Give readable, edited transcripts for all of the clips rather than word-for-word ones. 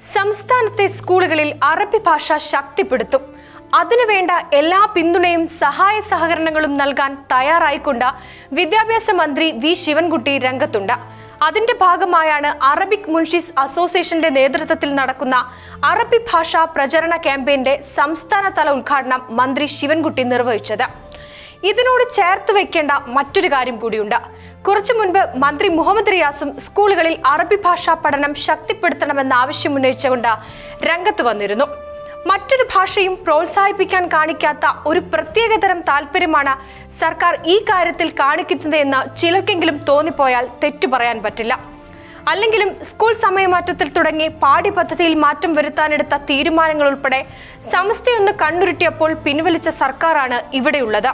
സംസ്ഥാനത്തെ സ്കൂളുകളിൽ അറബി ഭാഷ ശക്തിപ്പെടുത്തും. അതിനുവേണ്ട എല്ലാ പിന്തുണയും സഹായ സഹകരണങ്ങളും നൽകാൻ തയ്യാറായിക്കൊണ്ട് വിദ്യാഭ്യാസ മന്ത്രി വി ശിവൻകുട്ടി രംഗത്തുണ്ട്. അതിന്റെ ഭാഗമായാണ് അറബിക് മുൻഷീസ് അസോസിയേഷന്റെ നേതൃത്വത്തിൽ നടക്കുന്ന അറബി ഭാഷാ പ്രചരണ ക്യാമ്പയിന്റെ സംസ്ഥാനതല ഉദ്ഘാടനം മന്ത്രി ശിവൻകുട്ടി നിർവഹിച്ചത്. ഇതിനോട് ചേർത്ത് വെക്കേണ്ട മറ്റൊരു കാര്യം കൂടിയുണ്ട്. കുറച്ചു മുൻപ് മന്ത്രി മുഹമ്മദ് റിയാസും സ്കൂളുകളിൽ അറബി ഭാഷാ പഠനം ശക്തിപ്പെടുത്തണമെന്ന ആവശ്യമുന്നയിച്ചുകൊണ്ട് രംഗത്ത് വന്നിരുന്നു. മറ്റൊരു ഭാഷയും പ്രോത്സാഹിപ്പിക്കാൻ കാണിക്കാത്ത ഒരു പ്രത്യേകതരം താല്പര്യമാണ് സർക്കാർ ഈ കാര്യത്തിൽ കാണിക്കുന്നത് എന്ന് ചിലർക്കെങ്കിലും തോന്നിപ്പോയാൽ തെറ്റു പറയാൻ പറ്റില്ല. അല്ലെങ്കിലും സ്കൂൾ സമയമാറ്റത്തിൽ തുടങ്ങി പാഠ്യപദ്ധതിയിൽ മാറ്റം വരുത്താനെടുത്ത തീരുമാനങ്ങൾ ഉൾപ്പെടെ സമസ്തയൊന്ന് കണ്ണുരുട്ടിയപ്പോൾ പിൻവലിച്ച സർക്കാരാണ് ഇവിടെയുള്ളത്.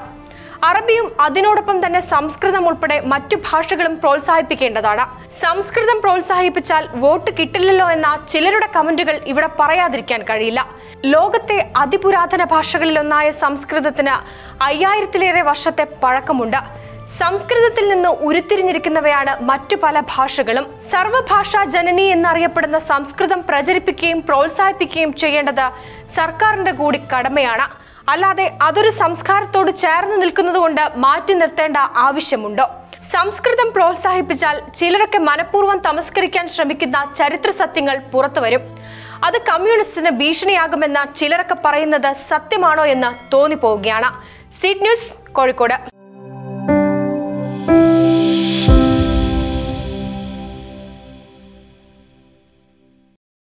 അറബിയും അതിനോടൊപ്പം തന്നെ സംസ്കൃതം ഉൾപ്പെടെ മറ്റു ഭാഷകളും പ്രോത്സാഹിപ്പിക്കേണ്ടതാണ്. സംസ്കൃതം പ്രോത്സാഹിപ്പിച്ചാൽ വോട്ട് കിട്ടില്ലല്ലോ എന്ന ചിലരുടെ കമന്റുകൾ ഇവിടെ പറയാതിരിക്കാൻ കഴിയില്ല. ലോകത്തെ അതിപുരാതന ഭാഷകളിലൊന്നായ സംസ്കൃതത്തിന് 5000-ലേറെ വർഷത്തെ പഴക്കമുണ്ട്. സംസ്കൃതത്തിൽ നിന്ന് ഉരുത്തിരിഞ്ഞിരിക്കുന്നവയാണ് മറ്റു പല ഭാഷകളും. സർവഭാഷാ ജനനി എന്നറിയപ്പെടുന്ന സംസ്കൃതം പ്രചരിപ്പിക്കുകയും പ്രോത്സാഹിപ്പിക്കുകയും ചെയ്യേണ്ടത് സർക്കാരിന്റെ കൂടി കടമയാണ്. അല്ലാതെ അതൊരു സംസ്കാരത്തോട് ചേർന്ന് നിൽക്കുന്നത് കൊണ്ട് മാറ്റി നിർത്തേണ്ട ആവശ്യമുണ്ടോ? സംസ്കൃതം പ്രോത്സാഹിപ്പിച്ചാൽ ചിലരൊക്കെ മനഃപൂർവ്വം തമസ്കരിക്കാൻ ശ്രമിക്കുന്ന ചരിത്ര സത്യങ്ങൾ പുറത്തുവരും. അത് കമ്മ്യൂണിസ്റ്റിന് ഭീഷണിയാകുമെന്ന് ചിലരൊക്കെ പറയുന്നത് സത്യമാണോ എന്ന് തോന്നിപ്പോവുകയാണ്. Seed news, Kozhikode.